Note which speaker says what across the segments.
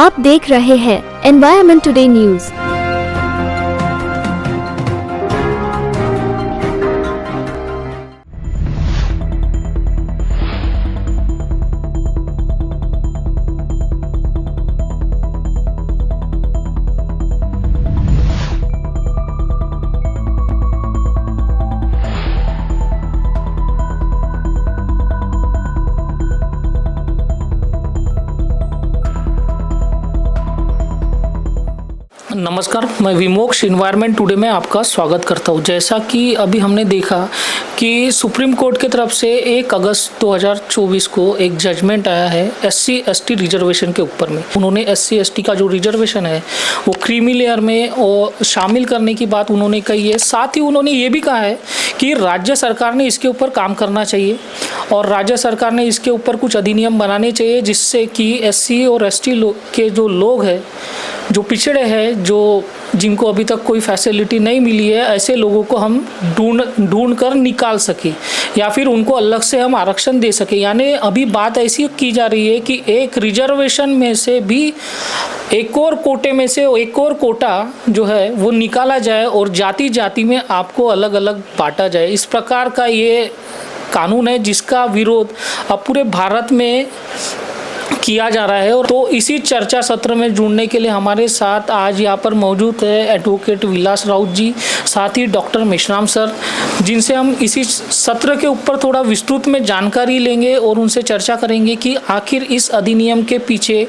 Speaker 1: आप देख रहे हैं एनवायरमेंट टुडे न्यूज।
Speaker 2: नमस्कार, मैं विमोक्ष इन्वायरमेंट टुडे में आपका स्वागत करता हूं। जैसा कि अभी हमने देखा कि सुप्रीम कोर्ट की तरफ से 1 अगस्त 2024 को एक जजमेंट आया है SC ST रिजर्वेशन के ऊपर में। उन्होंने SC ST का जो रिजर्वेशन है वो क्रीमी लेयर में और शामिल करने की बात उन्होंने कही है। साथ ही उन्होंने ये भी कहा है कि राज्य सरकार ने इसके ऊपर काम करना चाहिए और राज्य सरकार ने इसके ऊपर कुछ अधिनियम बनाने चाहिए जिससे कि SC और ST के जो लोग हैं, जो पिछड़े हैं, जो जिनको अभी तक कोई फैसिलिटी नहीं मिली है, ऐसे लोगों को हम ढूंढ कर निकाल सके या फिर उनको अलग से हम आरक्षण दे सके। यानी अभी बात ऐसी की जा रही है कि एक रिजर्वेशन में से भी एक और कोटे में से एक और कोटा जो है वो निकाला जाए और जाति जाति में आपको अलग अलग बांटा जाए। इस प्रकार का ये कानून है जिसका विरोध अब पूरे भारत में किया जा रहा है। और तो इसी चर्चा सत्र में जुड़ने के लिए हमारे साथ आज यहाँ पर मौजूद है एडवोकेट विलास राउत जी, साथ ही डॉक्टर मेश्राम सर, जिनसे हम इसी सत्र के ऊपर थोड़ा विस्तृत में जानकारी लेंगे और उनसे चर्चा करेंगे कि आखिर इस अधिनियम के पीछे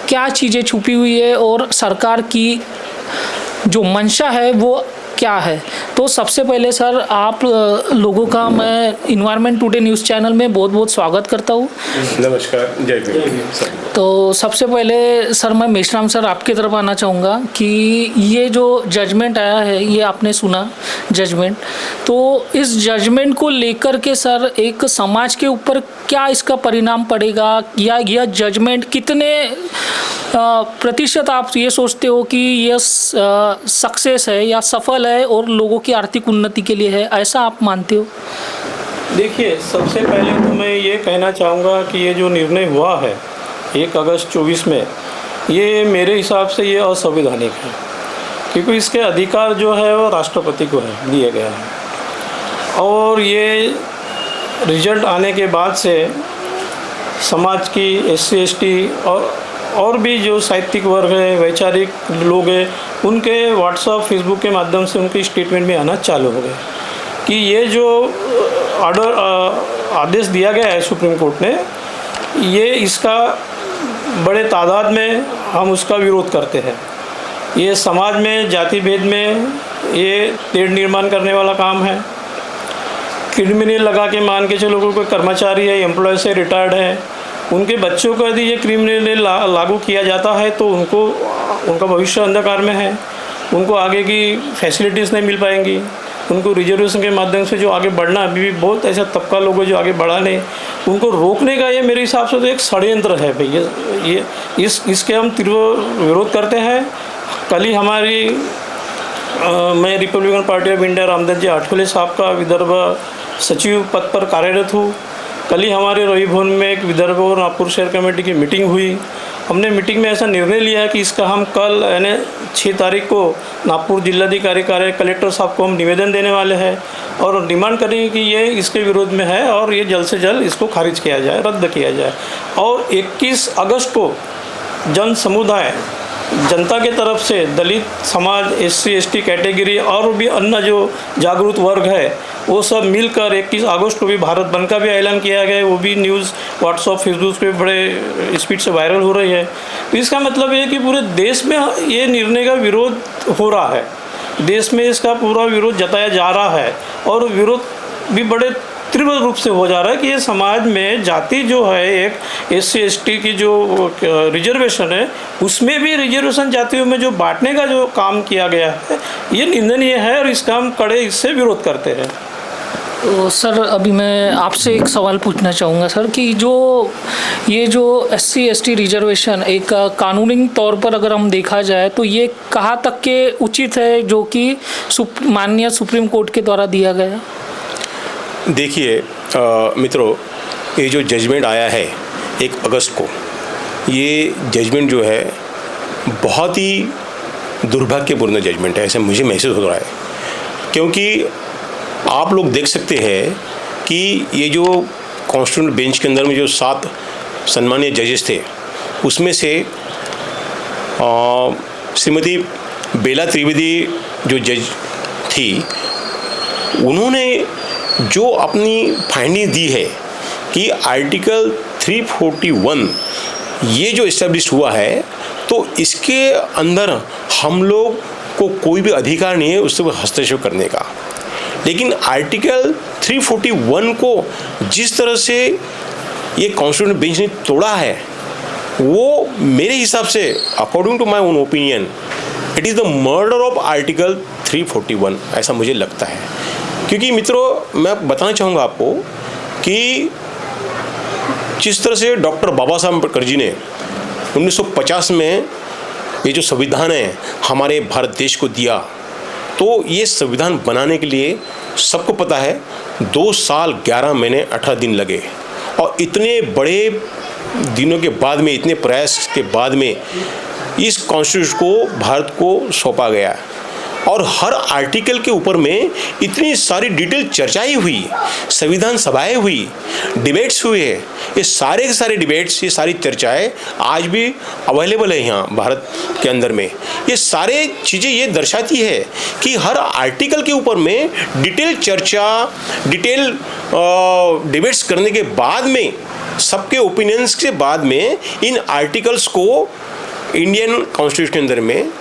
Speaker 2: क्या चीज़ें छुपी हुई है और सरकार की जो मंशा है वो क्या है। तो सबसे पहले सर, आप लोगों का मैं इन्वायरमेंट टुडे न्यूज़ चैनल में बहुत बहुत स्वागत करता हूँ।
Speaker 3: नमस्कार, जय भीम।
Speaker 2: तो सबसे पहले सर, मैं मेश्राम सर आपकी तरफ आना चाहूँगा कि ये जो जजमेंट आया है, ये आपने सुना जजमेंट, तो इस जजमेंट को लेकर के सर एक समाज के ऊपर क्या इसका परिणाम पड़ेगा, या यह जजमेंट कितने प्रतिशत आप ये सोचते हो कि यह सक्सेस है या सफल है और लोगों की आर्थिक उन्नति के लिए है, ऐसा आप मानते हो?
Speaker 4: देखिए, सबसे पहले तो मैं ये कहना चाहूँगा कि ये जो निर्णय हुआ है 1 अगस्त 24 में, ये मेरे हिसाब से ये असंवैधानिक है, क्योंकि इसके अधिकार जो है वो राष्ट्रपति को है दिए गया है। और ये रिजल्ट आने के बाद से समाज की SC ST और भी जो साहित्यिक वर्ग है, वैचारिक लोग हैं, उनके व्हाट्सएप फेसबुक के माध्यम से उनके स्टेटमेंट में आना चालू हो गया कि ये जो आदेश दिया गया है सुप्रीम कोर्ट ने, ये इसका बड़े तादाद में हम उसका विरोध करते हैं। ये समाज में जाति भेद में ये तेढ़ निर्माण करने वाला काम है। क्रिमिनल लगा के मान के चलो, कोई कर्मचारी है, एम्प्लॉय से रिटायर्ड है, उनके बच्चों को यदि ये क्रिमिनल लागू किया जाता है तो उनका भविष्य अंधकार में है, उनको आगे की फैसिलिटीज़ नहीं मिल पाएंगी। उनको रिजर्वेशन के माध्यम से जो आगे बढ़ना, अभी भी बहुत ऐसा तबका लोग हैं जो आगे बढ़ाने, उनको रोकने का ये मेरे हिसाब से तो एक षड्यंत्र है भैया। ये इसके हम तीव्र विरोध करते हैं। कल ही हमारी मैं republican party of India Ramdas ji Athawale साहब का विदर्भ सचिव पद पर कार्यरत हूँ। कल ही हमारे रवि भवन में एक विदर्भ और नागपुर शहर कमेटी की मीटिंग हुई। हमने मीटिंग में ऐसा निर्णय लिया कि इसका हम कल यानी 6 तारीख को नागपुर जिलाधिकारी कार्यालय कलेक्टर साहब को हम निवेदन देने वाले हैं और डिमांड करेंगे कि ये इसके विरोध में है और ये जल्द से जल्द इसको खारिज किया जाए, रद्द किया जाए। और 21 अगस्त को जन समुदाय, जनता के तरफ से दलित समाज, SC ST कैटेगरी और भी अन्य जो जागरूक वर्ग है, वो सब मिलकर 21 अगस्त को भी भारत बंद का भी ऐलान किया गया है। वो भी न्यूज़ व्हाट्सएप फेसबुक पे बड़े स्पीड से वायरल हो रही है। तो इसका मतलब ये है कि पूरे देश में ये निर्णय का विरोध हो रहा है, देश में इसका पूरा विरोध जताया जा रहा है और विरोध भी बड़े तीव्र रूप से हो जा रहा है कि ये समाज में जाति जो है, एक SC ST की जो रिजर्वेशन है, उसमें भी रिजर्वेशन जातियों में जो बांटने का जो काम किया गया है, ये निंदनीय है और इसका हम कड़े इससे विरोध करते हैं।
Speaker 2: तो सर, अभी मैं आपसे एक सवाल पूछना चाहूँगा सर कि ये जो SC ST रिजर्वेशन एक कानूनी तौर पर अगर हम देखा जाए तो ये कहाँ तक के उचित है जो कि माननीय सुप्रीम कोर्ट के द्वारा दिया गया?
Speaker 3: देखिए मित्रों, ये जो जजमेंट आया है 1 अगस्त को, ये जजमेंट जो है बहुत ही दुर्भाग्यपूर्ण जजमेंट है, ऐसे मुझे महसूस हो रहा है। क्योंकि आप लोग देख सकते हैं कि ये जो कॉन्स्टिट्यूशनल बेंच के अंदर में जो 7 सम्मानीय जजेस थे, उसमें से श्रीमती बेला त्रिवेदी जो जज थी, उन्होंने जो अपनी फाइंडिंग दी है कि आर्टिकल 341 ये जो इस्टेब्लिश हुआ है, तो इसके अंदर हम लोग को कोई भी अधिकार नहीं है उससे हस्तक्षेप करने का। लेकिन आर्टिकल 341 को जिस तरह से ये कॉन्स्टिट्यूशनल बेंच ने तोड़ा है, वो मेरे हिसाब से, according to my own opinion, it is the murder of article 341, ऐसा मुझे लगता है। क्योंकि मित्रों, मैं बताना चाहूँगा आपको कि जिस तरह से डॉक्टर बाबा साहब अम्बेडकर जी ने 1950 में ये जो संविधान है हमारे भारत देश को दिया, तो ये संविधान बनाने के लिए सबको पता है 2 साल 11 महीने 18 दिन लगे। और इतने बड़े दिनों के बाद में, इतने प्रयास के बाद में इस कॉन्स्टिट्यूशन को भारत को सौंपा गया। और हर आर्टिकल के ऊपर में इतनी सारी डिटेल चर्चाएं हुई, संविधान सभाएं हुई, डिबेट्स हुए। ये सारे के सारे डिबेट्स, ये सारी चर्चाएं आज भी अवेलेबल है यहाँ भारत के अंदर में। ये सारे चीज़ें ये दर्शाती है कि हर आर्टिकल के ऊपर में डिटेल चर्चा, डिटेल डिबेट्स करने के बाद में, सबके ओपिनियंस के बाद में इन आर्टिकल्स को इंडियन कॉन्स्टिट्यूशन के अंदर में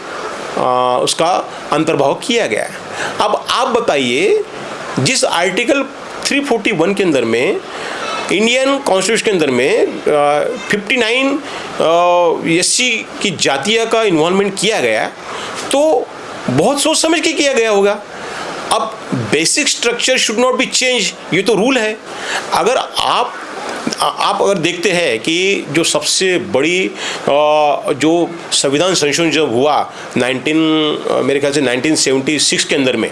Speaker 3: उसका अंतर्भाव किया गया है। अब आप बताइए, जिस आर्टिकल 341 के अंदर में, इंडियन कॉन्स्टिट्यूशन के अंदर में 59 एससी की जातिया का इन्वॉल्वमेंट किया गया, तो बहुत सोच समझ के किया गया होगा। अब basic structure should not be change, ये तो रूल है। अगर आप अगर देखते हैं कि जो सबसे बड़ी जो संविधान संशोधन जब हुआ मेरे ख्याल से 1976 के अंदर में,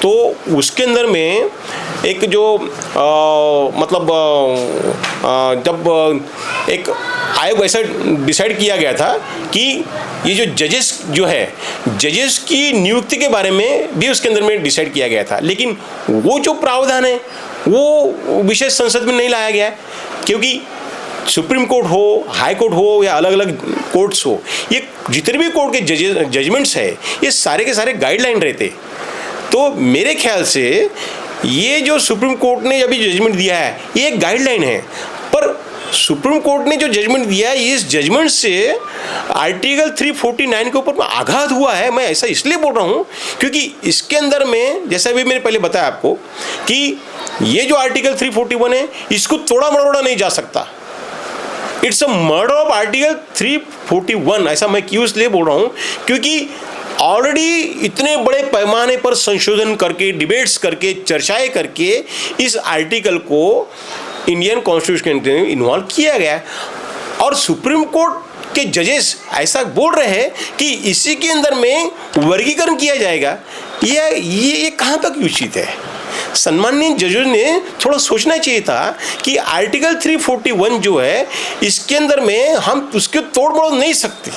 Speaker 3: तो उसके अंदर में एक जो जब एक आयोग ऐसा डिसाइड किया गया था कि ये जो जजेस जो है, जजेस की नियुक्ति के बारे में भी उसके अंदर में डिसाइड किया गया था। लेकिन वो जो प्रावधान है वो विशेष संसद में नहीं लाया गया है, क्योंकि सुप्रीम कोर्ट हो, हाई कोर्ट हो या अलग अलग कोर्ट्स हो, ये जितने भी कोर्ट के जजमेंट्स है, ये सारे के सारे गाइडलाइन रहते। तो मेरे ख्याल से ये जो सुप्रीम कोर्ट ने अभी जजमेंट दिया है, ये एक गाइडलाइन है। पर सुप्रीम कोर्ट ने जो जजमेंट दिया है, इस जजमेंट से आर्टिकल 349 के ऊपर आघात हुआ है। मैं ऐसा इसलिए बोल रहा हूँ क्योंकि इसके अंदर में, जैसा भी मैंने पहले बताया आपको, कि ये जो आर्टिकल 341 है, इसको तोड़ा मरोड़ा नहीं जा सकता। It's a murder of article 341। ऐसा मैं क्यों इसलिए बोल रहा हूँ क्योंकि ऑलरेडी इतने बड़े पैमाने पर संशोधन करके, डिबेट्स करके, चर्चाएं करके इस आर्टिकल को इंडियन कॉन्स्टिट्यूशन के अंदर इन्वॉल्व किया गया है। और सुप्रीम कोर्ट के जजेस ऐसा बोल रहे हैं कि इसी के अंदर में वर्गीकरण किया जाएगा। ये कहाँ तक उचित है? सम्मानीय जजों ने थोड़ा सोचना चाहिए था कि आर्टिकल 341 जो है, इसके अंदर में हम उसके तोड़ मरोड़ नहीं सकते।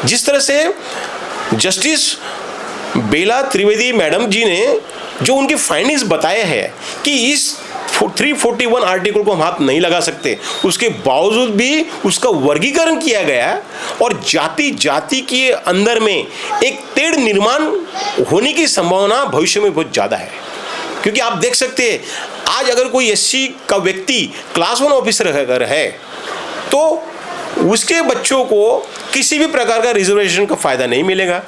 Speaker 3: जिस तरह से जस्टिस बेला त्रिवेदी मैडम जी ने जो उनकी फाइंडिंग्स बताए हैं कि इस 341 आर्टिकल को हम हाथ नहीं लगा सकते, उसके बावजूद भी उसका वर्गीकरण किया गया और जाति जाति के अंदर में एक तेढ़ निर्माण होने की संभावना भविष्य में बहुत ज़्यादा है। क्योंकि आप देख सकते हैं, आज अगर कोई एससी का व्यक्ति क्लास 1 ऑफिसर अगर है, तो उसके बच्चों को किसी भी प्रकार का रिजर्वेशन का फ़ायदा नहीं मिलेगा।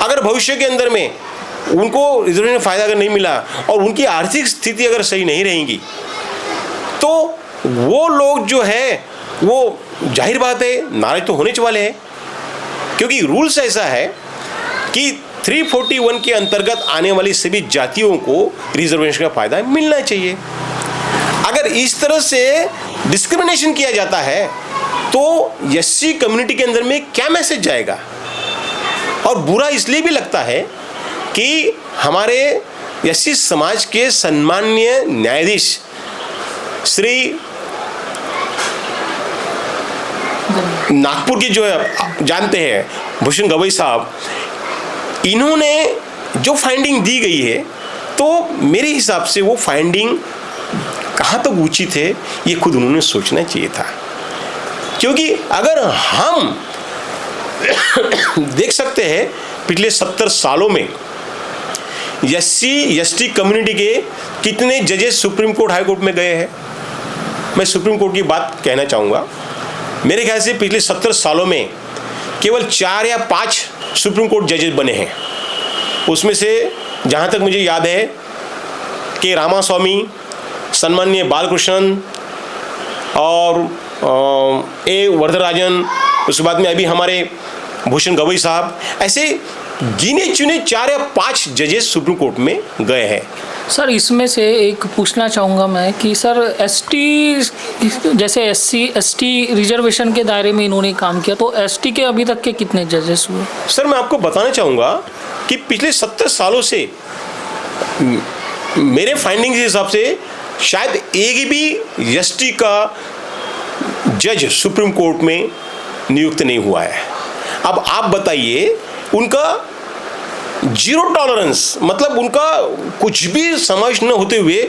Speaker 3: अगर भविष्य के अंदर में उनको रिजर्वेशन का फ़ायदा अगर नहीं मिला और उनकी आर्थिक स्थिति अगर सही नहीं रहेगी, तो वो लोग जो है, वो जाहिर बात है नाराज तो होने वाले हैं। क्योंकि रूल्स ऐसा है कि 341 के अंतर्गत आने वाली सभी जातियों को रिजर्वेशन का फ़ायदा मिलना चाहिए। अगर इस तरह से डिस्क्रिमिनेशन किया जाता है, तो एससी कम्युनिटी के अंदर में क्या मैसेज जाएगा? और बुरा इसलिए भी लगता है कि हमारे एससी समाज के सम्माननीय न्यायाधीश श्री नागपुर के जो है जानते हैं भूषण गवई साहब, इन्होंने जो फाइंडिंग दी गई है, तो मेरे हिसाब से वो फाइंडिंग कहाँ तक उचित है ये खुद उन्होंने सोचना चाहिए था। क्योंकि अगर हम देख सकते हैं पिछले 70 सालों में SC/ST कम्युनिटी के कितने जजेस सुप्रीम कोर्ट हाई कोर्ट में गए हैं। मैं सुप्रीम कोर्ट की बात कहना चाहूँगा, मेरे ख्याल से पिछले 70 सालों में केवल 4 या 5 सुप्रीम कोर्ट जजेस बने हैं। उसमें से जहाँ तक मुझे याद है के रामास्वामी, सम्माननीय बालकृष्णन और ए वरदराजन, उसके बाद में अभी हमारे भूषण गवई साहब, ऐसे गिने चुने 4 या 5 जजेस सुप्रीम कोर्ट में गए हैं।
Speaker 2: सर इसमें से एक पूछना चाहूँगा मैं कि सर ST जैसे SC/ST रिजर्वेशन के दायरे में इन्होंने काम किया, तो ST के अभी तक के कितने जजेस हुए?
Speaker 3: सर मैं आपको बताना चाहूँगा कि पिछले 70 सालों से मेरे फाइंडिंग्स के हिसाब से शायद एक भी ST का जज सुप्रीम कोर्ट में नियुक्त नहीं हुआ है। अब आप बताइए, उनका जीरो टॉलरेंस, मतलब उनका कुछ भी समझ न होते हुए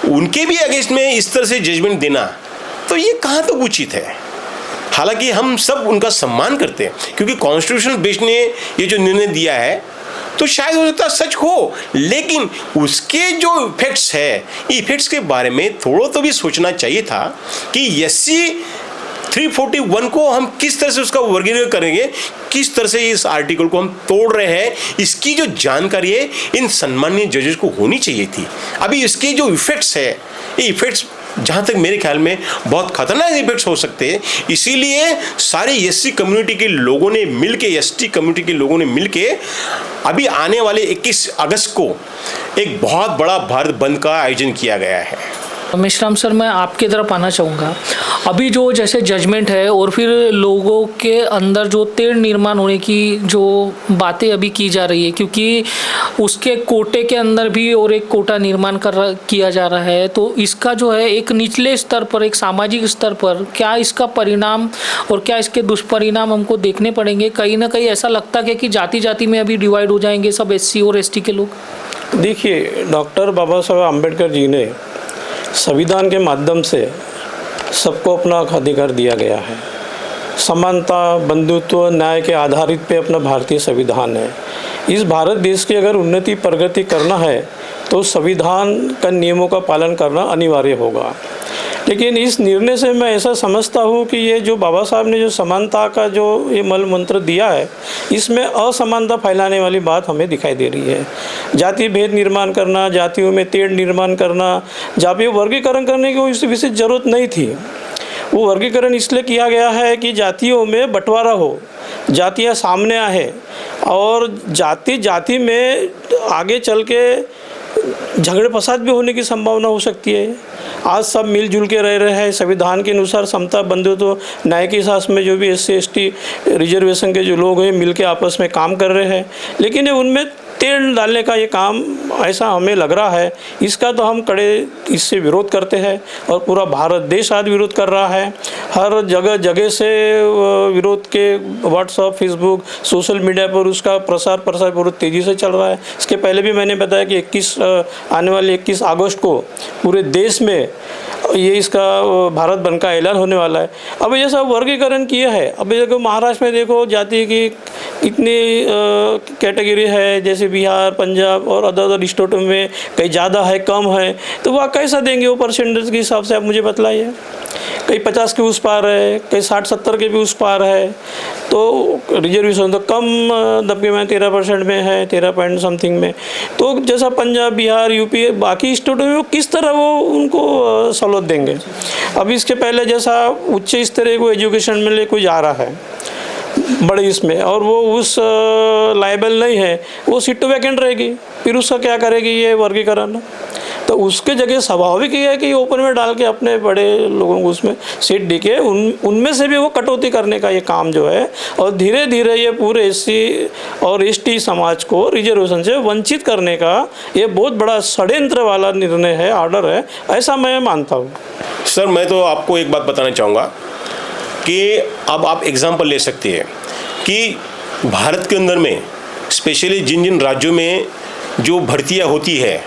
Speaker 3: उनके भी अगेंस्ट में इस तरह से जजमेंट देना, तो ये कहाँ तक उचित है। हालांकि हम सब उनका सम्मान करते हैं, क्योंकि कॉन्स्टिट्यूशनल बेंच ने ये जो निर्णय दिया है तो शायद हो सकता सच हो, लेकिन उसके जो इफेक्ट्स है, इफेक्ट्स के बारे में थोड़ा तो भी सोचना चाहिए था कि SC 341 को हम किस तरह से उसका वर्गीकरण करेंगे, किस तरह से इस आर्टिकल को हम तोड़ रहे हैं, इसकी जो जानकारी है इन सम्मानीय जजेस को होनी चाहिए थी। अभी इसके जो इफेक्ट्स है, ये इफेक्ट्स जहाँ तक मेरे ख्याल में बहुत खतरनाक इफेक्ट्स हो सकते हैं। इसीलिए सारे SC कम्युनिटी के लोगों ने मिलके, ST कम्युनिटी के लोगों ने मिलके अभी आने वाले 21 अगस्त को एक बहुत बड़ा भारत बंद का आयोजन किया गया है।
Speaker 2: मेश्राम सर, मैं आपकी तरफ आना चाहूँगा। अभी जो जैसे जजमेंट है और फिर लोगों के अंदर जो तेड़ निर्माण होने की जो बातें अभी की जा रही है, क्योंकि उसके कोटे के अंदर भी और एक कोटा निर्माण किया जा रहा है, तो इसका जो है एक निचले स्तर पर, एक सामाजिक स्तर पर क्या इसका परिणाम और क्या इसके दुष्परिणाम हमको देखने पड़ेंगे? कहीं ना कहीं ऐसा लगता है कि जाति जाति में अभी डिवाइड हो जाएंगे सब SC और ST के लोग।
Speaker 4: देखिए, डॉक्टर बाबा साहब अम्बेडकर जी ने संविधान के माध्यम से सबको अपना अधिकार दिया गया है। समानता, बंधुत्व, न्याय के आधारित पे अपना भारतीय संविधान है। इस भारत देश की अगर उन्नति प्रगति करना है तो संविधान का नियमों का पालन करना अनिवार्य होगा। लेकिन इस निर्णय से मैं ऐसा समझता हूँ कि ये जो बाबा साहब ने जो समानता का जो ये मूल मंत्र दिया है, इसमें असमानता फैलाने वाली बात हमें दिखाई दे रही है। जाति भेद निर्माण करना, जातियों में तेड़ निर्माण करना, जहाँ पे वर्गीकरण करने की इससे विशेष ज़रूरत नहीं थी। वो वर्गीकरण इसलिए किया गया है कि जातियों में बंटवारा हो, जातियाँ सामने आए और जाति जाति में आगे चल के झगड़े फसाद भी होने की संभावना हो सकती है। आज सब मिलजुल के रह रहे हैं, संविधान के अनुसार समता, बंधुत्व, न्याय के हिसाब में जो भी SC ST रिजर्वेशन के जो लोग हैं मिल के आपस में काम कर रहे हैं, लेकिन उनमें तेल डालने का ये काम ऐसा हमें लग रहा है। इसका तो हम कड़े इससे विरोध करते हैं और पूरा भारत देश आज विरोध कर रहा है। हर जगह जगह से विरोध के व्हाट्सएप, फेसबुक, सोशल मीडिया पर उसका प्रसार बहुत तेज़ी से चल रहा है। इसके पहले भी मैंने बताया कि आने वाले 21 अगस्त को पूरे देश में ये इसका भारत बंद का ऐलान होने वाला है। अब ये सब वर्गीकरण किया है। अब देखो महाराष्ट्र में देखो जाति की इतनी कैटेगरी है, जैसे बिहार, पंजाब और अदर स्टेटों में कहीं ज़्यादा है, कम है, तो वह कैसा देंगे वो परसेंटेज के हिसाब से? आप मुझे बतलाइए। कहीं 50 के उस पार है, कहीं 60-70 के भी उस पार है, तो रिजर्वेशन तो कम दबके में 13% में है, 13 पॉइंट समथिंग में। तो जैसा पंजाब, बिहार, यूपी, बाकी स्टेटों में वो किस तरह वो उनको सहूलत देंगे? अब इसके पहले जैसा उच्च स्तरीय को एजुकेशन में ले कोई जा रहा है बड़े इसमें, और वो उस लायबल नहीं है, वो सीट तो वैकेंट रहेगी, फिर उसका क्या करेगी ये वर्गीकरण? तो उसके जगह स्वाभाविक ही है कि ओपन में डाल के अपने बड़े लोगों को उसमें सीट दे के उनमें से भी वो कटौती करने का ये काम जो है, और धीरे धीरे ये पूरे SC और ST समाज को रिजर्वेशन से वंचित करने का ये बहुत बड़ा षड्यंत्र वाला निर्णय है, ऑर्डर है, ऐसा मैं मानता हूँ।
Speaker 3: सर मैं तो आपको एक बात बताना चाहूँगा कि अब आप एग्जाम्पल ले सकते हैं कि भारत के अंदर में स्पेशली जिन जिन राज्यों में जो भर्तियां होती है,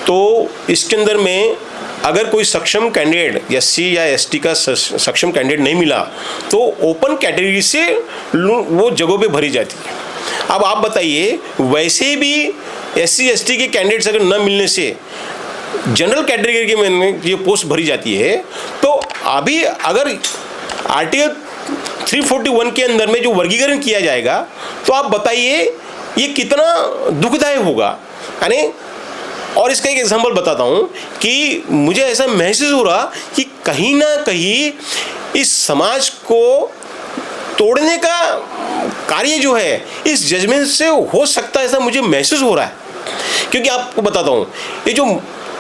Speaker 3: तो इसके अंदर में अगर कोई सक्षम कैंडिडेट SC या ST का सक्षम कैंडिडेट नहीं मिला तो ओपन कैटेगरी से वो जगहों पे भरी जाती है। अब आप बताइए, वैसे भी SC ST के कैंडिडेट्स अगर न मिलने से जनरल कैटेगरी के में ये पोस्ट भरी जाती है, तो अभी अगर आर्टिकल 341 के अंदर में जो वर्गीकरण किया जाएगा, तो आप बताइए ये कितना दुखदायक होगा। यानी और इसका एक एग्जांपल बताता हूँ कि मुझे ऐसा महसूस हो रहा कि कहीं ना कहीं इस समाज को तोड़ने का कार्य जो है इस जजमेंट से हो सकता है, ऐसा मुझे महसूस हो रहा है। क्योंकि आपको बताता हूँ, ये जो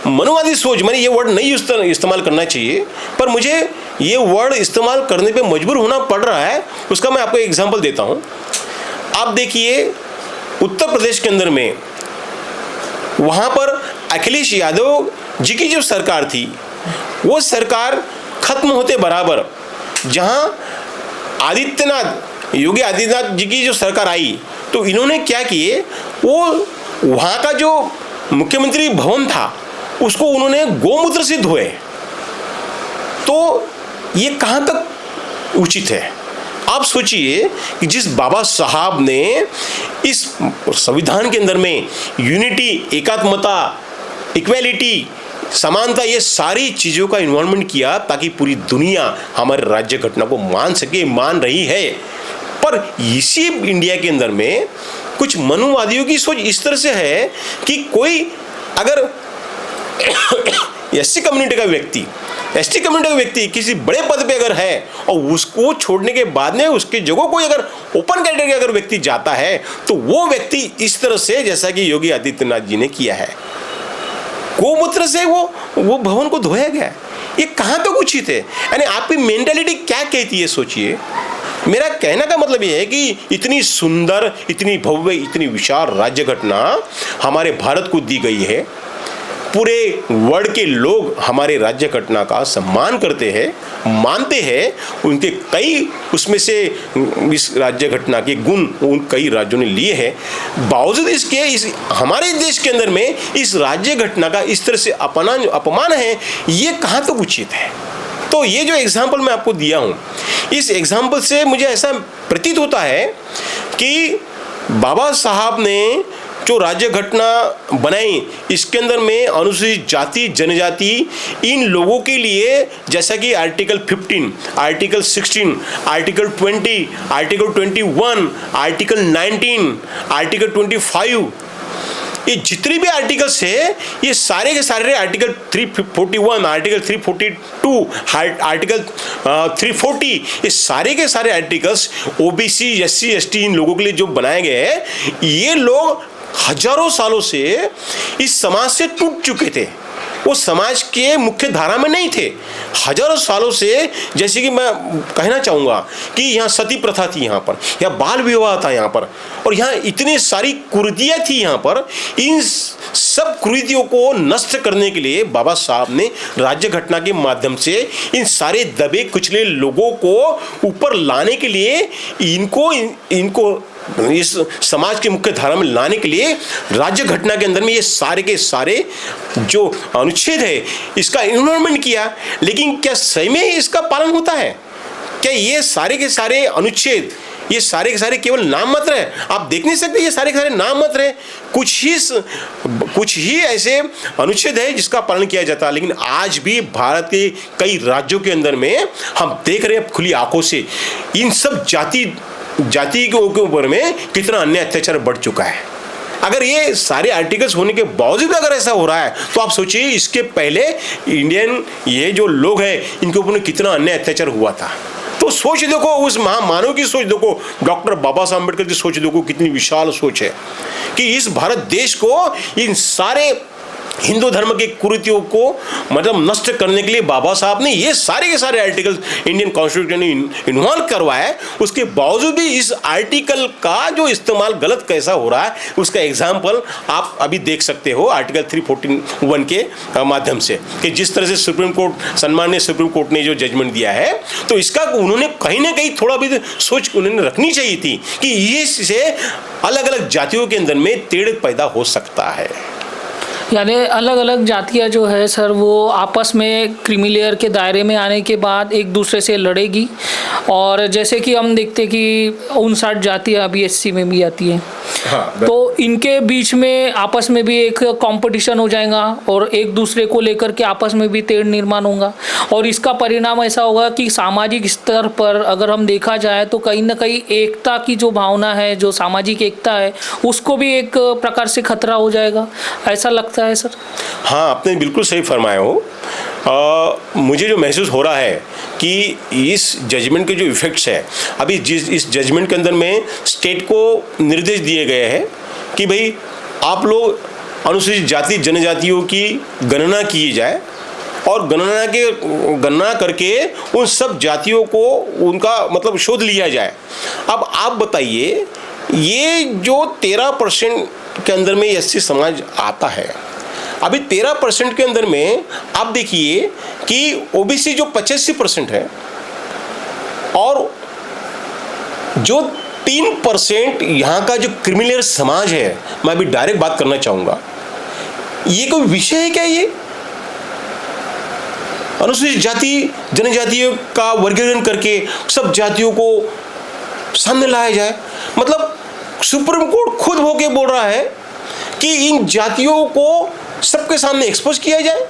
Speaker 3: मनुवादी सोच, मैंने ये वर्ड नहीं इस्तेमाल करना चाहिए, पर मुझे ये वर्ड इस्तेमाल करने पे मजबूर होना पड़ रहा है। उसका मैं आपको एग्जांपल देता हूँ। आप देखिए, उत्तर प्रदेश के अंदर में वहाँ पर अखिलेश यादव जी की जो सरकार थी, वो सरकार खत्म होते बराबर जहाँ योगी आदित्यनाथ जी की जो सरकार आई, तो इन्होंने क्या किए, वो वहाँ का जो मुख्यमंत्री भवन था उसको उन्होंने गोमूत्र से धोए। तो ये कहाँ तक उचित है? आप सोचिए कि जिस बाबा साहब ने इस संविधान के अंदर में यूनिटी, एकात्मता, इक्वेलिटी, समानता, ये सारी चीज़ों का इन्वॉल्वमेंट किया ताकि पूरी दुनिया हमारे राज्य घटना को मान रही है। पर इसी इंडिया के अंदर में कुछ मनुवादियों की सोच इस तरह से है कि कोई अगर SC कम्युनिटी का व्यक्ति, ST कम्युनिटी का व्यक्ति किसी बड़े पद पे अगर है और उसको छोड़ने के बाद में उसके जगह कोई अगर ओपन कैटेगरी अगर व्यक्ति जाता है, तो वो व्यक्ति इस तरह से, जैसा कि योगी आदित्यनाथ जी ने किया है, गोमूत्र से वो भवन को धोया गया। ये कहाँ तक उचित है? यानी आपकी मेंटालिटी क्या कहती है, सोचिए। मेरा कहने का मतलब ये है कि इतनी सुंदर, इतनी भव्य, इतनी विशाल राज्य घटना हमारे भारत को दी गई है। पूरे वर्ल्ड के लोग हमारे राज्य घटना का सम्मान करते हैं, मानते हैं। उनके कई उसमें से इस राज्य घटना के गुण उन कई राज्यों ने लिए हैं। बावजूद इसके इस हमारे देश के अंदर में इस राज्य घटना का इस तरह से अपमान है, ये कहाँ तक उचित है? तो ये जो एग्जाम्पल मैं आपको दिया हूँ, इस एग्जाम्पल से मुझे ऐसा प्रतीत होता है कि बाबा साहब ने जो राज्य घटना बनाई, इसके अंदर में अनुसूचित जाति, जनजाति, इन लोगों के लिए, जैसा कि article 15, article 16, article 20, article 21, article 19, article 25, ये जितने भी आर्टिकल्स है, ये सारे के सारे आर्टिकल 341, आर्टिकल 342, आर्टिकल 340, ये सारे के सारे आर्टिकल्स OBC, SC, ST इन लोगों के लिए जो बनाए गए हैं, ये लोग हजारों सालों से इस समाज से टूट चुके थे। वो समाज के मुख्य धारा में नहीं थे। हजारों सालों से, जैसे कि मैं कहना चाहूँगा कि यहाँ सती प्रथा थी, यहाँ पर यहाँ बाल विवाह था, यहाँ पर, और यहाँ इतनी सारी कुरीतियाँ थी यहाँ पर। इन सब कुरीतियों को नष्ट करने के लिए बाबा साहब ने राज्य घटना के माध्यम से इन सारे दबे कुचले लोगों को ऊपर लाने के लिए, इनको इस समाज के मुख्य धारा में लाने के लिए राज्य घटना के अंदर में ये सारे के सारे जो अनुच्छेद है, इसका इन्वॉल्वमेंट किया। लेकिन क्या सही में इसका पालन होता है? क्या ये सारे के सारे अनुच्छेद, ये सारे के सारे केवल नाम मात्र है? आप देख नहीं सकते, ये सारे के सारे नाम मात्र है। कुछ ही ऐसे अनुच्छेद है जिसका पालन किया जाता है। लेकिन आज भी भारत के कई राज्यों के अंदर में हम देख रहे हैं खुली आंखों से इन सब जाति के ऊपर में कितना अन्याय अत्याचार बढ़ चुका है। अगर ये सारे आर्टिकल्स होने के बावजूद अगर ऐसा हो रहा है, तो आप सोचिए इसके पहले इंडियन ये जो लोग हैं, इनके ऊपर कितना अन्याय अत्याचार हुआ था। तो सोच देखो, उस महामानव की सोच देखो, डॉक्टर बाबा साहब अम्बेडकर की सोच देखो, कितनी विशाल सोच है कि इस भारत देश को इन सारे हिंदू धर्म के कुरीतियों को मतलब नष्ट करने के लिए बाबा साहब ने ये सारे के सारे आर्टिकल इंडियन कॉन्स्टिट्यूशन में इन्वॉल्व करवाया है। उसके बावजूद भी इस आर्टिकल का जो इस्तेमाल गलत कैसा हो रहा है उसका एग्जाम्पल आप अभी देख सकते हो आर्टिकल 341 के माध्यम से, कि जिस तरह से सुप्रीम कोर्ट, सम्माननीय सुप्रीम कोर्ट ने जो जजमेंट दिया है, तो इसका उन्होंने कहीं ना कहीं थोड़ा भी सोच उन्होंने रखनी चाहिए थी कि ये से अलग अलग जातियों के अंदर में तेड़ पैदा हो सकता है।
Speaker 2: यानी अलग अलग जातियाँ जो है सर वो आपस में क्रीमी लेयर के दायरे में आने के बाद एक दूसरे से लड़ेगी, और जैसे कि हम देखते कि 59 जातियाँ अभी SC में भी आती हैं।
Speaker 3: हाँ,
Speaker 2: तो इनके बीच में आपस में भी एक कंपटीशन हो जाएगा और एक दूसरे को लेकर के आपस में भी तेड़ निर्माण होगा, और इसका परिणाम ऐसा होगा कि सामाजिक स्तर पर अगर हम देखा जाए तो कहीं ना कहीं एकता की जो भावना है, जो सामाजिक एकता है, उसको भी एक प्रकार से खतरा हो जाएगा, ऐसा लगता है सर।
Speaker 3: हाँ, आपने बिल्कुल सही फरमाया हो। मुझे जो महसूस हो रहा है कि इस जजमेंट के जो इफ़ेक्ट्स है, अभी इस जजमेंट के अंदर में स्टेट को निर्देश दिए गए हैं कि भाई आप लोग अनुसूचित जाति जनजातियों की गणना की जाए और गणना करके उन सब जातियों को उनका मतलब शोध लिया जाए। अब आप बताइए, ये जो 13% के अंदर में SC समाज आता है, अभी 13% के अंदर में आप देखिए कि OBC जो 85% है और जो 3% यहाँ का जो क्रिमिनल समाज है, मैं अभी डायरेक्ट बात करना चाहूँगा, ये कोई विषय है क्या? ये अनुसूचित जाति जनजातियों का वर्गीकरण करके सब जातियों को सामने लाया जाए? मतलब सुप्रीम कोर्ट खुद होके बोल रहा है कि इन जातियों को सबके सामने एक्सपोज किया जाए।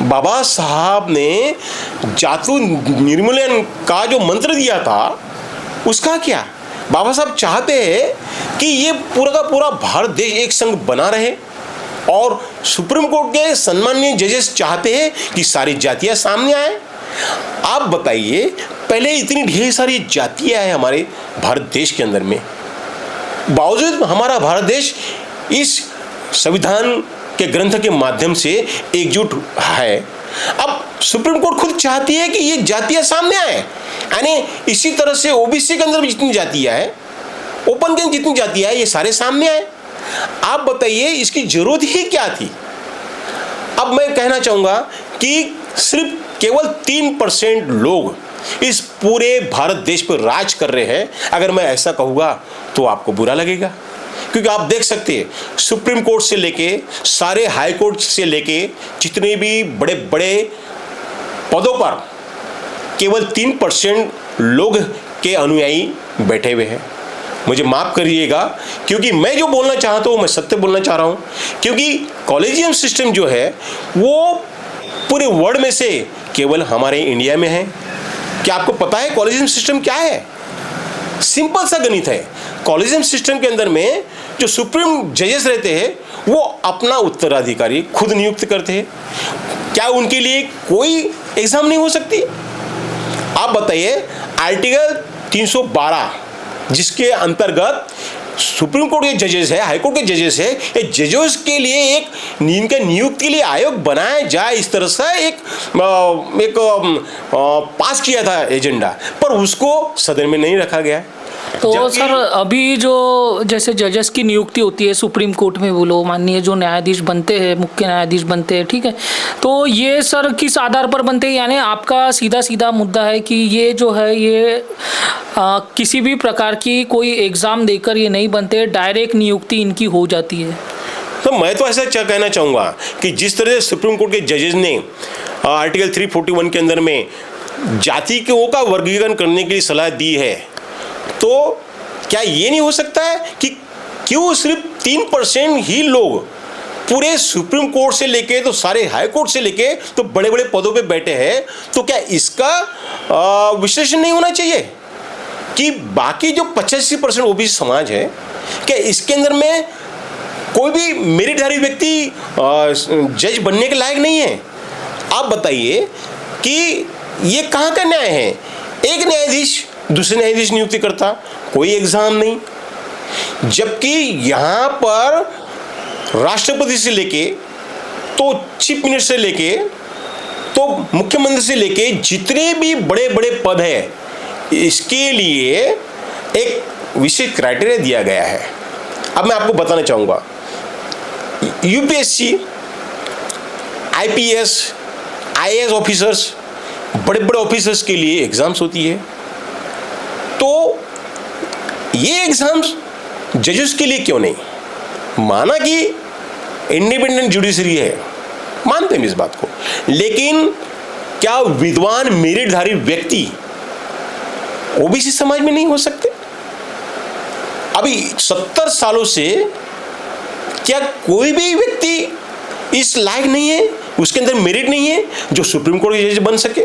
Speaker 3: बाबा साहब ने जाति निर्मूलन का जो मंत्र दिया था उसका क्या? बाबा साहब चाहते हैं कि ये पूरा का पूरा भारत देश एक संग बना रहे, और सुप्रीम कोर्ट के सम्माननीय जजेस चाहते हैं कि सारी जातियां सामने आए। आप बताइए, पहले इतनी ढेर सारी जातियां हैं हमारे भारत देश के अंदर में, बावजूद हमारा भारत देश इस संविधान के ग्रंथ के माध्यम से एकजुट है। अब सुप्रीम कोर्ट खुद चाहती है कि ये जातियां सामने आए, यानी इसी तरह से OBC के अंदर भी जितनी जातियां हैं, ओपन के अंदर जितनी जातियां हैं, ये सारे सामने आए। आप बताइए इसकी जरूरत ही क्या थी? अब मैं कहना चाहूंगा कि सिर्फ केवल 3% लोग इस पूरे भारत देश पर राज कर रहे हैं। अगर मैं ऐसा कहूँगा तो आपको बुरा लगेगा, क्योंकि आप देख सकते हैं सुप्रीम कोर्ट से लेके सारे हाई कोर्ट से लेके जितने भी बड़े बड़े पदों पर केवल 3% लोग के अनुयायी बैठे हुए हैं। मुझे माफ़ करिएगा, क्योंकि मैं जो बोलना चाहता हूँ मैं सत्य बोलना चाह रहा हूँ, क्योंकि कॉलेजियम सिस्टम जो है वो पूरे वर्ल्ड में से केवल हमारे इंडिया में है। क्या आपको पता है कॉलेजियम सिस्टम क्या है? सिंपल सा गणित है। कॉलेजियम सिस्टम के अंदर में जो सुप्रीम जजेस रहते हैं वो अपना उत्तराधिकारी खुद नियुक्त करते हैं। क्या उनके लिए कोई एग्जाम नहीं हो सकती? आप बताइए, आर्टिकल 312 जिसके अंतर्गत सुप्रीम कोर्ट के जजेस है, हाई कोर्ट के जजेस है, ये जजेस के लिए एक इनके नियुक्ति के लिए आयोग बनाया जाए, इस तरह से एक पास किया था एजेंडा, पर उसको सदन में नहीं रखा गया।
Speaker 2: तो सर अभी जो जैसे जजेस की नियुक्ति होती है सुप्रीम कोर्ट में, बोलो माननीय जो न्यायाधीश बनते हैं, मुख्य न्यायाधीश बनते हैं, ठीक है, तो ये सर किस आधार पर बनते हैं? यानी आपका सीधा सीधा मुद्दा है कि ये जो है ये किसी भी प्रकार की कोई एग्ज़ाम देकर ये नहीं बनते, डायरेक्ट नियुक्ति इनकी हो जाती है?
Speaker 3: तो मैं तो ऐसा कहना चाहूँगा कि जिस तरह से सुप्रीम कोर्ट के जजेस ने आर्टिकल 341 के अंदर में जाति का वर्गीकरण करने के लिए सलाह दी है, तो क्या ये नहीं हो सकता है कि क्यों सिर्फ 3% ही लोग पूरे सुप्रीम कोर्ट से लेके तो सारे हाई कोर्ट से लेके तो बड़े बड़े पदों पे बैठे हैं? तो क्या इसका विश्लेषण नहीं होना चाहिए कि बाकी जो 85% OBC समाज है, क्या इसके अंदर में कोई भी मेरिटधारी व्यक्ति जज बनने के लायक नहीं है? आप बताइए कि ये कहाँ का न्याय है? एक न्यायाधीश दूसरे न्यायाधीश नियुक्ति करता, कोई एग्जाम नहीं, जबकि यहाँ पर राष्ट्रपति से लेके तो चीफ मिनिस्टर से लेके तो मुख्यमंत्री से लेके जितने भी बड़े बड़े पद है, इसके लिए एक विशेष क्राइटेरिया दिया गया है। अब मैं आपको बताना चाहूँगा, यूपीएससी, आईपीएस, आईएएस ऑफिसर्स, बड़े बड़े ऑफिसर्स के लिए एग्जाम्स होती है। तो ये एग्जाम्स जजेस के लिए क्यों नहीं? माना कि इंडिपेंडेंट जुडिशरी है, मानते हैं इस बात को, लेकिन क्या विद्वान मेरिटधारी व्यक्ति ओबीसी समाज में नहीं हो सकते? अभी 70 सालों से क्या कोई भी व्यक्ति इस लायक नहीं है, उसके अंदर मेरिट नहीं है जो सुप्रीम कोर्ट के जज बन सके?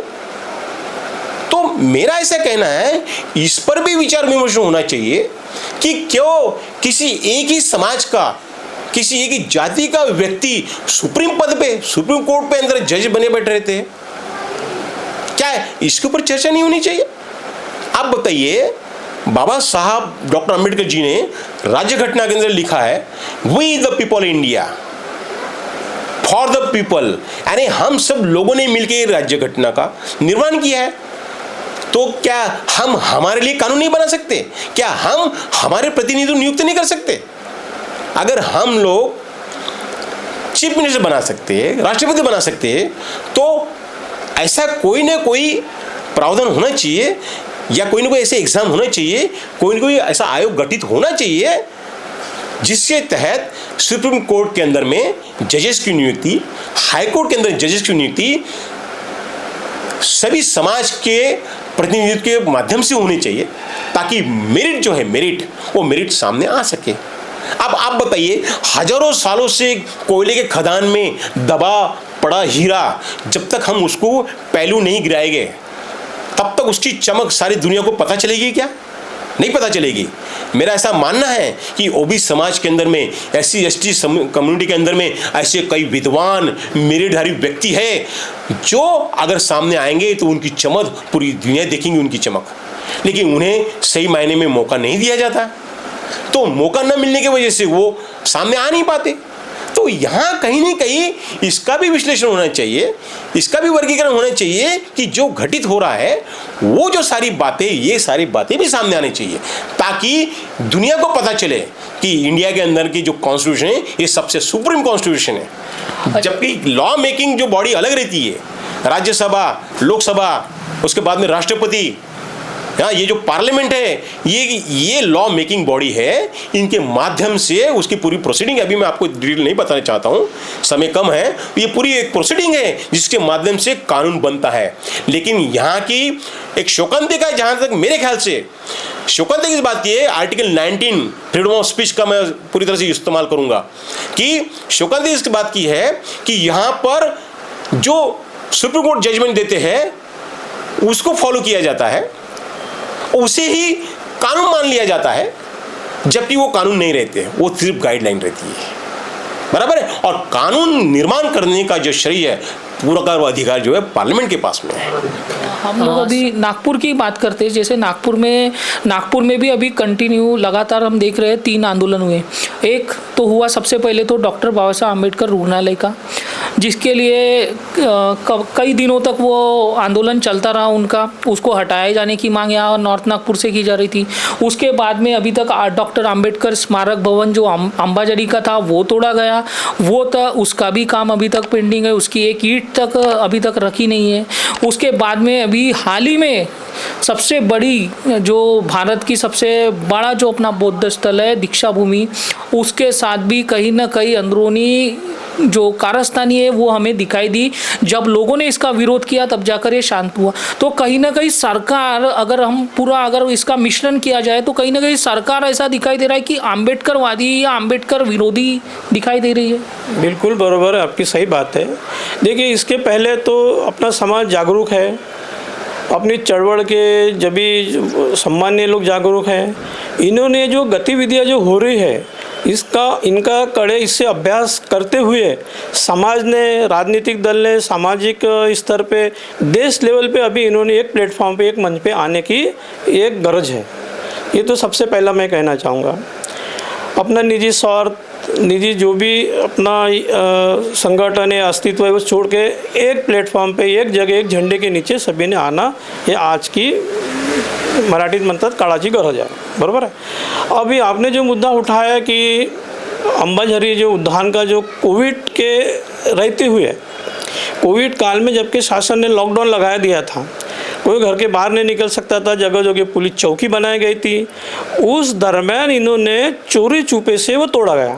Speaker 3: तो मेरा ऐसा कहना है, इस पर भी विचार विमर्श होना चाहिए कि क्यों किसी एक ही समाज का, किसी एक ही जाति का व्यक्ति सुप्रीम पद पे, सुप्रीम कोर्ट पे अंदर जज बने बैठे रहते हैं। क्या इसके ऊपर चर्चा नहीं होनी चाहिए? आप बताइए, बाबा साहब डॉक्टर अंबेडकर जी ने राज्य घटना के अंदर लिखा है, we the people India, for the people, यानी हम सब लोगों ने मिलकर राज्य घटना का निर्माण किया है। तो क्या हम हमारे लिए कानून नहीं बना सकते? क्या हम हमारे प्रतिनिधि नियुक्त नहीं कर सकते? अगर हम लोग चीफ मिनिस्टर बना सकते हैं, राष्ट्रपति बना सकते हैं, तो ऐसा कोई ना कोई प्रावधान होना चाहिए, या कोई ना कोई ऐसे एग्जाम होना चाहिए, कोई ना कोई ऐसा आयोग गठित होना चाहिए जिसके तहत सुप्रीम कोर्ट के अंदर में जजेस की नियुक्ति, हाई कोर्ट के अंदर जजेस की नियुक्ति सभी समाज के प्रतिनिधित्व के माध्यम से होनी चाहिए, ताकि मेरिट जो है, मेरिट, वो मेरिट सामने आ सके। अब आप बताइए, हजारों सालों से कोयले के खदान में दबा पड़ा हीरा, जब तक हम उसको पहलू नहीं गिराएंगे, तब तक उसकी चमक सारी दुनिया को पता चलेगी क्या? नहीं पता चलेगी। मेरा ऐसा मानना है कि ओबीसी समाज के अंदर में, एससी एसटी कम्युनिटी के अंदर में ऐसे कई विद्वान मेरिटधारी व्यक्ति है जो अगर सामने आएंगे तो उनकी चमक पूरी दुनिया देखेंगी, उनकी चमक, लेकिन उन्हें सही मायने में मौका नहीं दिया जाता। तो मौका न मिलने की वजह से वो सामने आ नहीं पाते। तो यहाँ कहीं ना कहीं इसका भी विश्लेषण होना चाहिए, इसका भी वर्गीकरण होना चाहिए कि जो घटित हो रहा है, वो जो सारी बातें, ये सारी बातें भी सामने आनी चाहिए, ताकि दुनिया को पता चले कि इंडिया के अंदर की जो कॉन्स्टिट्यूशन है, ये सबसे सुप्रीम कॉन्स्टिट्यूशन है। जबकि लॉ मेकिंग जो बॉडी अलग रहती है, राज्यसभा, लोकसभा, उसके बाद में राष्ट्रपति, हाँ, ये जो पार्लियामेंट है, ये लॉ मेकिंग बॉडी है, इनके माध्यम से उसकी पूरी प्रोसीडिंग, अभी मैं आपको डिटेल नहीं बताना चाहता हूँ, समय कम है, ये पूरी एक प्रोसीडिंग है जिसके माध्यम से कानून बनता है। लेकिन यहाँ की एक शोकांतिका, जहाँ तक मेरे ख्याल से शोकांतिका इस बात की है, आर्टिकल 19 फ्रीडम ऑफ स्पीच का मैं पूरी तरह से इस्तेमाल करूँगा, कि शोकांतिका इस बात की है कि यहाँ पर जो सुप्रीम कोर्ट जजमेंट देते हैं उसको फॉलो किया जाता है, उसे ही कानून मान लिया जाता है, जबकि वो कानून नहीं रहते, वो सिर्फ गाइडलाइन रहती है, बराबर है। और कानून निर्माण करने का जो श्रेय है, पूरा का अधिकार जो है पार्लियामेंट के पास में है।
Speaker 2: हम लोग अभी नागपुर की बात करते हैं, जैसे नागपुर में भी अभी कंटिन्यू लगातार हम देख रहे हैं 3 आंदोलन हुए। एक तो हुआ सबसे पहले तो डॉक्टर बाबा साहब अम्बेडकर रुग्णालय का, जिसके लिए कई दिनों तक वो आंदोलन चलता रहा उनका, उसको हटाए जाने की मांग यहाँ नॉर्थ नागपुर से की जा रही थी। उसके बाद में अभी तक डॉक्टर अम्बेडकर स्मारक भवन जो अंबाजरी का था वो तोड़ा गया, उसका भी काम अभी तक पेंडिंग है, उसकी एक ईंट तक अभी तक रखी नहीं है। उसके बाद में अभी हाल ही में सबसे बड़ी, जो भारत की सबसे बड़ा जो अपना बौद्ध स्थल है दीक्षा भूमि, उसके साथ भी कहीं ना कहीं अंदरूनी जो कारस्तानी है वो हमें दिखाई दी। जब लोगों ने इसका विरोध किया तब जाकर ये शांत हुआ। तो कहीं ना कहीं सरकार, अगर इसका मिश्रण किया जाए तो कहीं ना कहीं सरकार ऐसा दिखाई दे रहा है कि आम्बेडकरवादी या आम्बेडकर विरोधी दिखाई दे रही है।
Speaker 4: बिल्कुल बराबर है, आपकी सही बात है। देखिए, इसके पहले तो अपना समाज जागरूक है, अपनी चळवळ के जब भी सामान्य लोग जागरूक हैं, इन्होंने जो गतिविधियां जो हो रही है इनका कड़े इससे अभ्यास करते हुए समाज ने, राजनीतिक दल ने, सामाजिक स्तर पे, देश लेवल पे अभी इन्होंने एक प्लेटफॉर्म पे, एक मंच पे आने की एक गरज है। ये तो सबसे पहला मैं कहना चाहूँगा। अपना निजी स्वार्थ निजी जो भी अपना संगठन है, अस्तित्व है, वो छोड़ के एक प्लेटफॉर्म पे, एक जगह, एक झंडे के नीचे सभी ने आना, ये आज की मराठीत म्हणतात काळाची गरज आहे, बरोबर है। अभी आपने जो मुद्दा उठाया कि अंबाझरी जो उद्यान का जो कोविड के रहते हुए, कोविड काल में जबकि शासन ने लॉकडाउन लगा दिया था, कोई घर के बाहर नहीं निकल सकता था, जगह जगह पुलिस चौकी बनाई गई थी, उस दरमियान इन्होंने चोरी छुपे से वो तोड़ा गया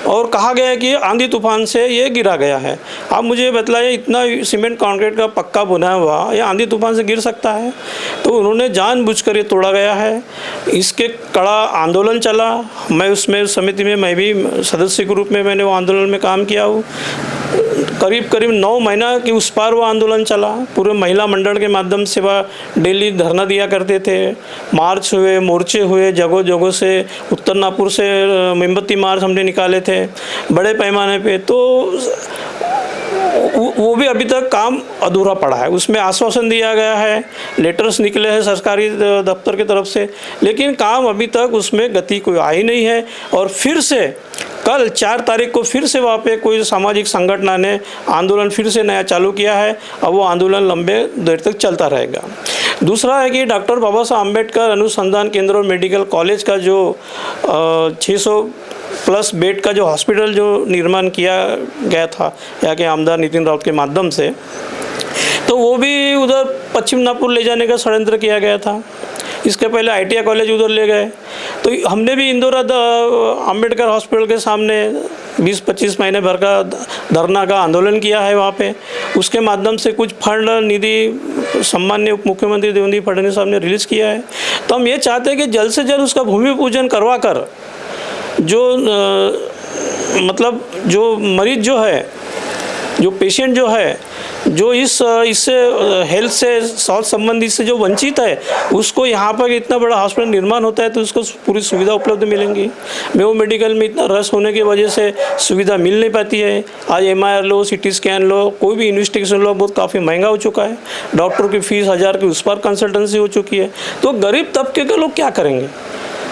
Speaker 4: और कहा गया कि आंधी तूफान से ये गिरा गया है। आप मुझे बताइए, इतना सीमेंट कंक्रीट का पक्का बुना हुआ ये आंधी तूफान से गिर सकता है? तो उन्होंने जानबूझकर ये तोड़ा गया है। इसके कड़ा आंदोलन चला, मैं उसमें समिति में मैं भी सदस्य के रूप में मैंने वो आंदोलन में काम किया हूँ। करीब 9 महीना के उस पार वो आंदोलन चला। पूरे महिला मंडल के माध्यम से वह डेली धरना दिया करते थे, मार्च हुए, मोर्चे हुए, जगह जगह से उत्तर नागपुर से मोमबत्ती मार्च हमने निकाले थे बड़े पैमाने पे। तो वो भी अभी तक काम अधूरा पड़ा है। उसमें आश्वासन दिया गया है, लेटर्स निकले हैं सरकारी दफ्तर की तरफ से, लेकिन काम अभी तक उसमें गति कोई आई नहीं है। और फिर से कल 4 तारीख को फिर से वहाँ पे कोई सामाजिक संगठन ने आंदोलन फिर से नया चालू किया है। अब वो आंदोलन लंबे देर तक चलता रहेगा। दूसरा है कि डॉक्टर बाबा साहब अम्बेडकर अनुसंधान केंद्र और मेडिकल कॉलेज का जो 600 प्लस बेड का जो हॉस्पिटल जो निर्माण किया गया था यहाँ के आमदार नितिन राउत के माध्यम से, तो वो भी उधर पश्चिम नागपुर ले जाने का षड्यंत्र किया गया था। इसके पहले ITI कॉलेज उधर ले गए। तो हमने भी इंदौरा अम्बेडकर हॉस्पिटल के सामने 20-25 महीने भर का धरना का आंदोलन किया है वहाँ पे। उसके माध्यम से कुछ फंड निधि सम्मान्य उप मुख्यमंत्री देवेंद्र फडणवीस साहब ने रिलीज़ किया है। तो हम ये चाहते हैं कि जल्द से जल्द उसका भूमि पूजन करवा कर जो मतलब जो मरीज जो है, जो पेशेंट जो है, जो इससे हेल्थ से स्वास्थ्य संबंधी से जो वंचित है, उसको यहाँ पर इतना बड़ा हॉस्पिटल निर्माण होता है तो उसको पूरी सुविधा उपलब्ध मिलेंगी। मेयो मेडिकल में इतना रस होने की वजह से सुविधा मिल नहीं पाती है। आज MRI लो, CT स्कैन लो, कोई भी इन्वेस्टिगेशन लो, बहुत काफ़ी महंगा हो चुका है। डॉक्टर की फीस 1000 के उस पर कंसल्टेंसी हो चुकी है। तो गरीब तबके के लोग क्या करेंगे?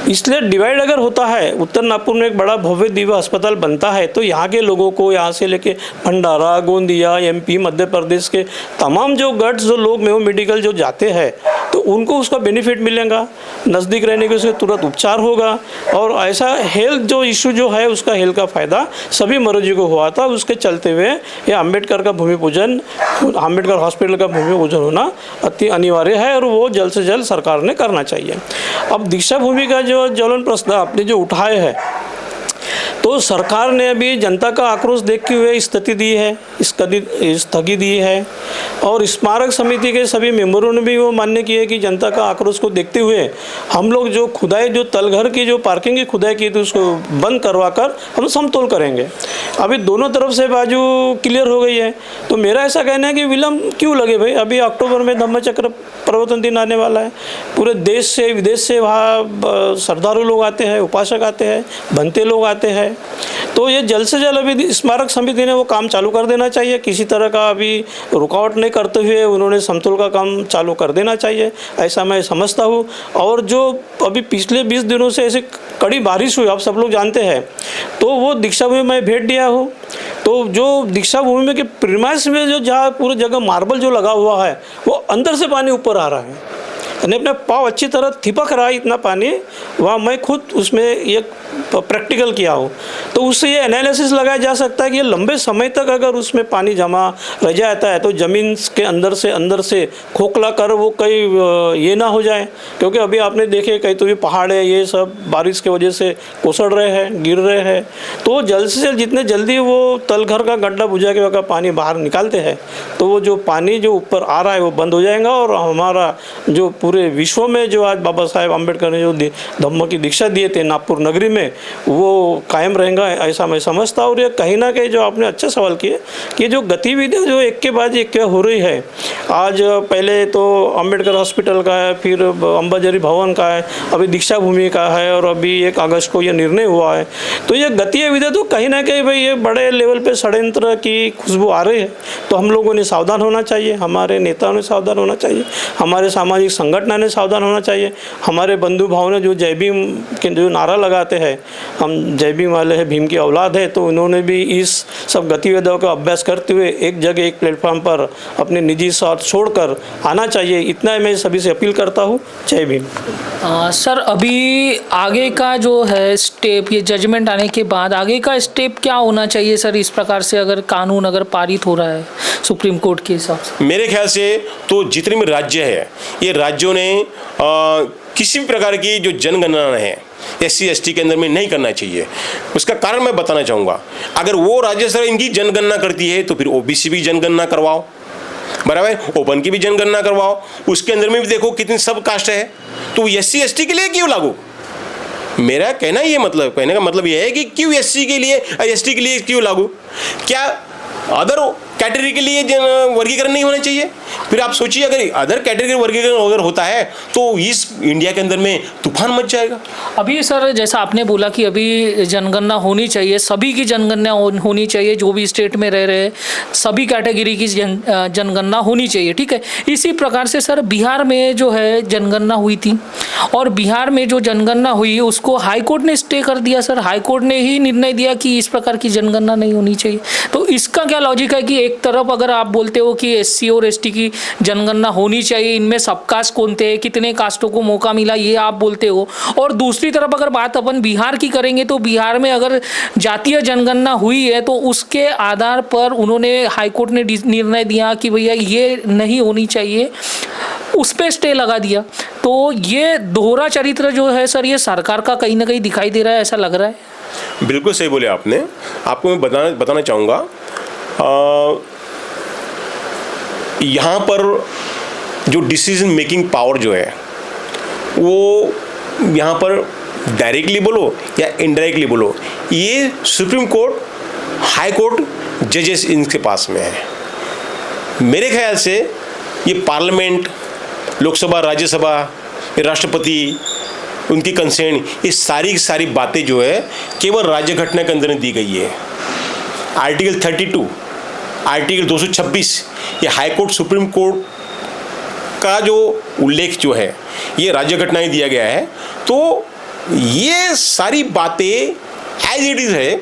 Speaker 4: इसलिए डिवाइड अगर होता है, उत्तर नागपुर में एक बड़ा भव्य दिव्य अस्पताल बनता है, तो यहाँ के लोगों को, यहाँ से लेके भंडारा, गोंदिया, MP, मध्य प्रदेश के तमाम जो गट्स जो लोग मेयो मेडिकल जो जाते हैं, तो उनको उसका बेनिफिट मिलेगा। नज़दीक रहने के उससे तुरंत उपचार होगा और ऐसा हेल्थ जो इशू जो है उसका हेल्थ का फ़ायदा सभी मरीजों को हुआ था। उसके चलते हुए ये अम्बेडकर का भूमि पूजन, अम्बेडकर हॉस्पिटल का भूमि पूजन होना अति अनिवार्य है और वो जल्द से जल्द सरकार ने करना चाहिए। अब दीक्षा भूमि का जो ज्वलन प्रश्न आपने जो उठाए है, तो सरकार ने अभी जनता का आक्रोश देखते हुए स्थिति दी है, स्थगित दी है और स्मारक समिति के सभी मेंबरों ने भी वो मान्य किया है कि जनता का आक्रोश को देखते हुए हम लोग जो खुदाई, जो तलघर की जो पार्किंग की खुदाई की थी उसको बंद करवा कर हम समतोल करेंगे। अभी दोनों तरफ से बाजू क्लियर हो गई है। तो मेरा ऐसा कहना है कि विलम्ब क्यों लगे भाई? अभी अक्टूबर में धम्मचक्र प्रवर्तन दिन आने वाला है। पूरे देश से विदेश से वहाँ श्रद्धालु लोग आते हैं, उपासक आते हैं, भंते लोग आते हैं। तो ये जल्द से जल्द अभी स्मारक समिति ने वो काम चालू कर देना चाहिए। किसी तरह का अभी रुकावट नहीं करते हुए उन्होंने समतोल का काम चालू कर देना चाहिए, ऐसा मैं समझता हूँ। और जो अभी पिछले 20 दिनों से ऐसे कड़ी बारिश हुई, आप सब लोग जानते हैं, तो वो दीक्षा भूमि में भेंट दिया हूँ। तो जो दीक्षा भूमि में के प्रीमाइस में जो जहाँ पूरी जगह मार्बल जो लगा हुआ है, वो अंदर से पानी ऊपर आ रहा है, यानी अपने पाँव अच्छी तरह थिपक रहा है इतना पानी। वहाँ मैं खुद उसमें एक प्रैक्टिकल किया हूँ। तो उससे ये एनालिसिस लगाया जा सकता है कि ये लंबे समय तक अगर उसमें पानी जमा रह जाता है तो ज़मीन के अंदर से खोखला कर वो कहीं ये ना हो जाए। क्योंकि अभी आपने देखे कहीं तो भी पहाड़ है, ये सब बारिश की वजह से कोसड़ रहे हैं, गिर रहे हैं। तो जल्द से जल्द जितने जल्दी वो तलघर का गड्ढा बुझा के वहाँ पानी बाहर निकालते हैं तो वो जो पानी जो ऊपर आ रहा है वो बंद हो जाएगा और हमारा जो पूरे विश्व में जो आज बाबा साहेब अम्बेडकर ने जो धम्म की दीक्षा दिए थे नागपुर नगरी में, वो कायम रहेगा, ऐसा मैं समझता हूँ। और ये कहीं ना कहीं जो आपने अच्छा सवाल किए कि जो गतिविधियाँ जो एक के बाद एक हो रही है, आज पहले तो अम्बेडकर हॉस्पिटल का है, फिर अंबाझरी भवन का है, अभी दीक्षा भूमि का है और अभी 1 अगस्त को ये निर्णय हुआ है। तो ये गतिविधियाँ तो कहीं ना कहीं भाई ये बड़े लेवल पे षड्यंत्र की खुशबू आ रही है। तो हम लोगों ने सावधान होना चाहिए, हमारे नेताओं ने सावधान होना चाहिए, हमारे सामाजिक संगठन ने सावधान होना चाहिए, हमारे बंधु भाव ने जो जय भीम के जो नारा लगाते हैं हम जय भीम वाले हैं, भीम की औलाद है, तो उन्होंने भी इस सब गतिविधियों का अभ्यास करते हुए एक जगह एक प्लेटफॉर्म पर अपने निजी स्वार्थ छोड़कर आना चाहिए। इतना मैं सभी से अपील करता हूँ। जय भीम।
Speaker 2: सर, अभी आगे का जो है स्टेप, ये जजमेंट आने के बाद आगे का स्टेप क्या होना चाहिए सर? इस प्रकार से अगर कानून अगर पारित हो रहा है सुप्रीम कोर्ट के हिसाब से,
Speaker 3: मेरे ख्याल से तो जितने भी राज्य है, ये राज्यों ने किसी भी प्रकार की जो जनगणना है SC ST के अंदर में नहीं करना चाहिए। उसका कारण मैं बताना चाहूँगा। अगर वो राज्य सर इनकी जनगणना करती है तो फिर OBC भी जनगणना करवाओ, बराबर, ओपन की भी जनगणना करवाओ। उसके अंदर में भी देखो कितनी सब कास्ट है, तो SC ST के लिए क्यों लागू? मेरा कहना कहने का मतलब ये है कि क्यों SC के लिए ST के लिए क्यों लागू? क्या अदर कैटेगरी के लिए वर्गीकरण नहीं होना चाहिए? फिर आप सोचिए, अगर अदर कैटेगरी वर्गीकरण अगर होता है तो इस इंडिया के अंदर में तूफान मच जाएगा।
Speaker 2: अभी सर जैसा आपने बोला कि अभी जनगणना होनी चाहिए, सभी की जनगणना होनी चाहिए, जो भी स्टेट में रह रहे सभी कैटेगरी की जनगणना होनी चाहिए, ठीक है। इसी प्रकार से सर बिहार में जो है जनगणना हुई थी, और बिहार में जो जनगणना हुई उसको हाई कोर्ट ने स्टे कर दिया सर। हाई कोर्ट ने ही निर्णय दिया कि इस प्रकार की जनगणना नहीं होनी चाहिए। तो इसका क्या लॉजिक है कि एक तरफ अगर आप बोलते हो कि SC और ST की जनगणना होनी चाहिए, इनमें सब कास्ट कौन थे, कितने कास्टों को मौका मिला, ये आप बोलते हो, और दूसरी तरफ अगर बात अपन बिहार की करेंगे तो बिहार में अगर जातीय जनगणना हुई है तो उसके आधार पर उन्होंने हाईकोर्ट ने निर्णय दिया कि भैया ये नहीं होनी चाहिए, उस पर स्टे लगा दिया। तो ये दोहरा चरित्र जो है सर, ये सरकार का कहीं ना कहीं दिखाई दे रहा है, ऐसा लग रहा है।
Speaker 3: बिल्कुल सही बोले आपने। आपको मैं बताना चाहूँगा, यहाँ पर जो डिसीजन मेकिंग पावर जो है वो यहाँ पर डायरेक्टली बोलो या इनडायरेक्टली बोलो, ये सुप्रीम कोर्ट, हाई कोर्ट, जजेस इनके पास में है। मेरे ख्याल से ये पार्लियामेंट, लोकसभा, राज्यसभा, राष्ट्रपति, उनकी कंसेंट, ये सारी बातें जो है केवल राज्य घटना के अंदर दी गई है। आर्टिकल 32, आर्टिकल 226, ये हाई कोर्ट, सुप्रीम कोर्ट का जो उल्लेख जो है ये राज्य घटनाएं दिया गया है। तो ये सारी बातें एज इट इज है,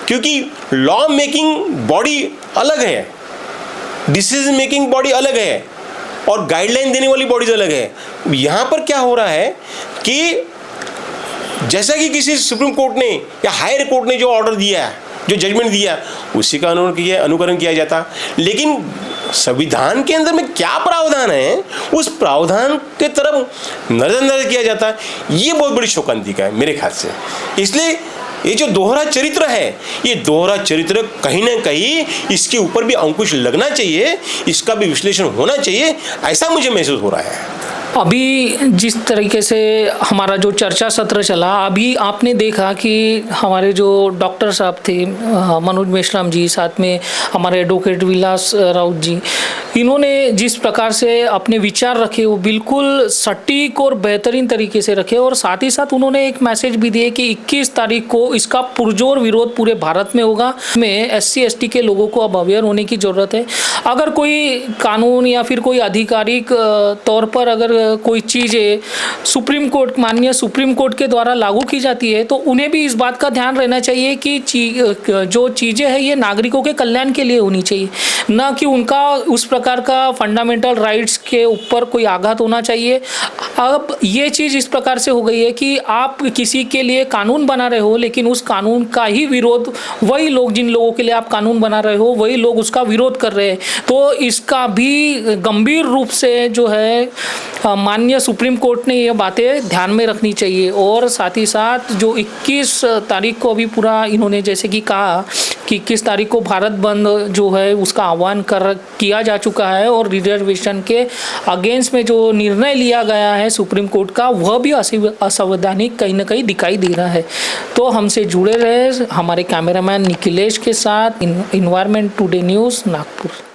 Speaker 3: क्योंकि लॉ मेकिंग बॉडी अलग है, डिसीजन मेकिंग बॉडी अलग है, और गाइडलाइन देने वाली बॉडीज अलग है। यहाँ पर क्या हो रहा है कि जैसा कि किसी सुप्रीम कोर्ट ने या हायर कोर्ट ने जो ऑर्डर दिया, जो जजमेंट दिया, उसी का अनुकरण किया जाता। लेकिन संविधान के अंदर में क्या प्रावधान है, उस प्रावधान के तरफ नजरअंदाज किया जाता है। ये बहुत बड़ी शोकांतिका है मेरे ख्याल से। इसलिए ये जो दोहरा चरित्र है, ये दोहरा चरित्र कहीं ना कहीं इसके ऊपर भी अंकुश लगना चाहिए, इसका भी विश्लेषण होना चाहिए, ऐसा मुझे महसूस हो रहा है।
Speaker 2: अभी जिस तरीके से हमारा जो चर्चा सत्र चला, अभी आपने देखा कि हमारे जो डॉक्टर साहब थे, मनोज मेश्राम जी, साथ में हमारे एडवोकेट विलास राउत जी, इन्होंने जिस प्रकार से अपने विचार रखे वो बिल्कुल सटीक और बेहतरीन तरीके से रखे, और साथ ही साथ उन्होंने एक मैसेज भी दिए कि 21 तारीख को इसका पुरजोर विरोध पूरे भारत में होगा। में SC ST के लोगों को अब अवेयर होने की ज़रूरत है। अगर कोई कानून या फिर कोई आधिकारिक तौर पर अगर कोई चीज़ें सुप्रीम कोर्ट, माननीय सुप्रीम कोर्ट के द्वारा लागू की जाती है, तो उन्हें भी इस बात का ध्यान रहना चाहिए कि जो चीज़ें हैं ये नागरिकों के कल्याण के लिए होनी चाहिए, ना कि उनका उस प्रकार का फंडामेंटल राइट्स के ऊपर कोई आघात होना चाहिए। अब ये चीज़ इस प्रकार से हो गई है कि आप किसी के लिए कानून बना रहे हो, लेकिन उस कानून का ही विरोध वही लोग, जिन लोगों के लिए आप कानून बना रहे हो, वही लोग उसका विरोध कर रहे हैं। तो इसका भी गंभीर रूप से जो है माननीय सुप्रीम कोर्ट ने ये बातें ध्यान में रखनी चाहिए। और साथ ही साथ जो 21 तारीख को अभी पूरा इन्होंने जैसे कि कहा कि 21 तारीख को भारत बंद जो है उसका आह्वान किया जा चुका है, और रिजर्वेशन के अगेंस्ट में जो निर्णय लिया गया है सुप्रीम कोर्ट का, वह भी असंवैधानिक कहीं ना कहीं दिखाई दे रहा है। तो हमसे जुड़े रहे हमारे कैमरामैन निखिलेश के साथ। Environment today news, Nagpur.